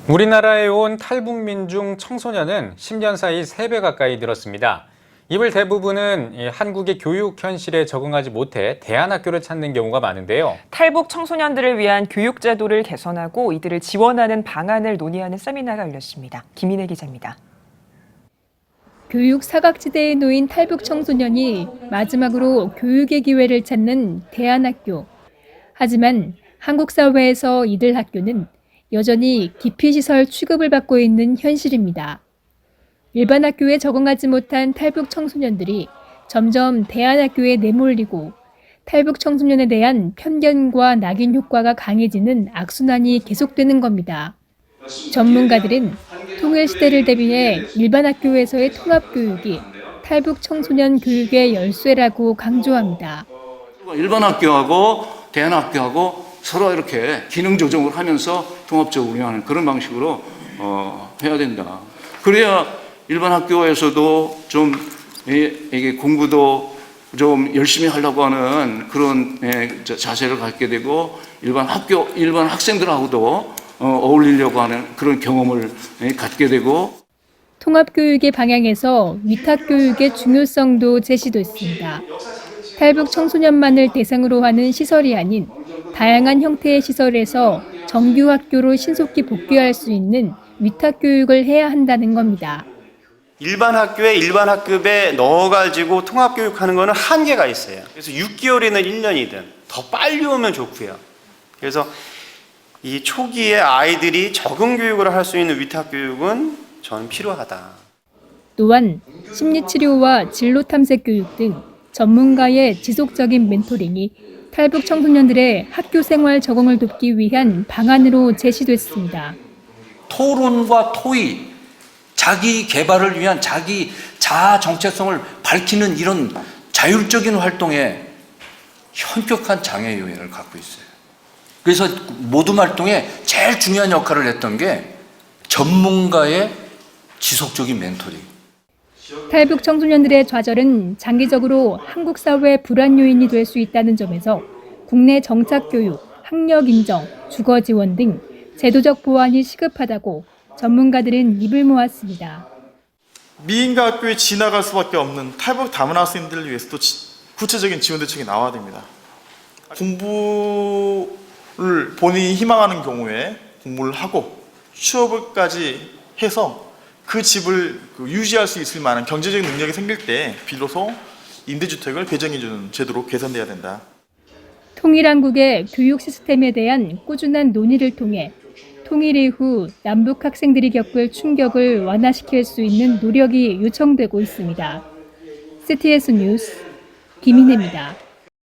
우리나라에 온 탈북민중 청소년은 10년 사이 3배 가까이 늘었습니다. 이들 대부분은 한국의 교육 현실에 적응하지 못해 대안학교를 찾는 경우가 많은데요. 탈북 청소년들을 위한 교육 제도를 개선하고 이들을 지원하는 방안을 논의하는 세미나가 열렸습니다. 김인혜 기자입니다. 교육 사각지대에 놓인 탈북 청소년이 마지막으로 교육의 기회를 찾는 대안학교. 하지만 한국 사회에서 이들 학교는 여전히 기피시설 취급을 받고 있는 현실입니다. 일반 학교에 적응하지 못한 탈북 청소년들이 점점 대안학교에 내몰리고 탈북 청소년에 대한 편견과 낙인 효과가 강해지는 악순환이 계속되는 겁니다. 전문가들은 통일시대를 대비해 일반 학교에서의 통합교육이 탈북 청소년 교육의 열쇠라고 강조합니다. 일반 학교하고 대안학교하고 서로 이렇게 기능 조정을 하면서 통합적으로 운영하는 그런 방식으로 해야 된다. 그래야 일반 학교에서도 좀 이게 공부도 좀 열심히 하려고 하는 그런 자세를 갖게 되고 일반 학생들하고도 어울리려고 하는 그런 경험을 갖게 되고. 통합교육의 방향에서 위탁교육의 중요성도 제시됐습니다. 탈북 청소년만을 대상으로 하는 시설이 아닌 다양한 형태의 시설에서 정규 학교로 신속히 복귀할 수 있는 위탁교육을 해야 한다는 겁니다. 일반 학교에 일반 학급에 넣어가지고 통합교육하는 거는 한계가 있어요. 그래서 6개월이든 1년이든 더 빨리 오면 좋고요. 그래서 이 초기에 아이들이 적응 교육을 할 수 있는 위탁교육은 저는 필요하다. 또한 심리치료와 진로탐색 교육 등 전문가의 지속적인 멘토링이 탈북 청소년들의 학교 생활 적응을 돕기 위한 방안으로 제시됐습니다. 토론과 토의, 자기 개발을 위한 자기 자아 정체성을 밝히는 이런 자율적인 활동에 현격한 장애 요인을 갖고 있어요. 그래서 모든 활동에 제일 중요한 역할을 했던 게 전문가의 지속적인 멘토링. 탈북 청소년들의 좌절은 장기적으로 한국 사회 불안 요인이 될 수 있다는 점에서 국내 정착 교육, 학력 인정, 주거 지원 등 제도적 보완이 시급하다고 전문가들은 입을 모았습니다. 미인가 학교에 지나갈 수밖에 없는 탈북 다문 학생들을 위해서도 구체적인 지원 대책이 나와야 됩니다. 공부를 본인이 희망하는 경우에 공부를 하고 취업을까지 해서 그 집을 유지할 수 있을 만한 경제적인 능력이 생길 때 비로소 임대주택을 배정해주는 제도로 개선돼야 된다. 통일한국의 교육 시스템에 대한 꾸준한 논의를 통해 통일 이후 남북 학생들이 겪을 충격을 완화시킬 수 있는 노력이 요청되고 있습니다. CTS 뉴스 김인혜입니다.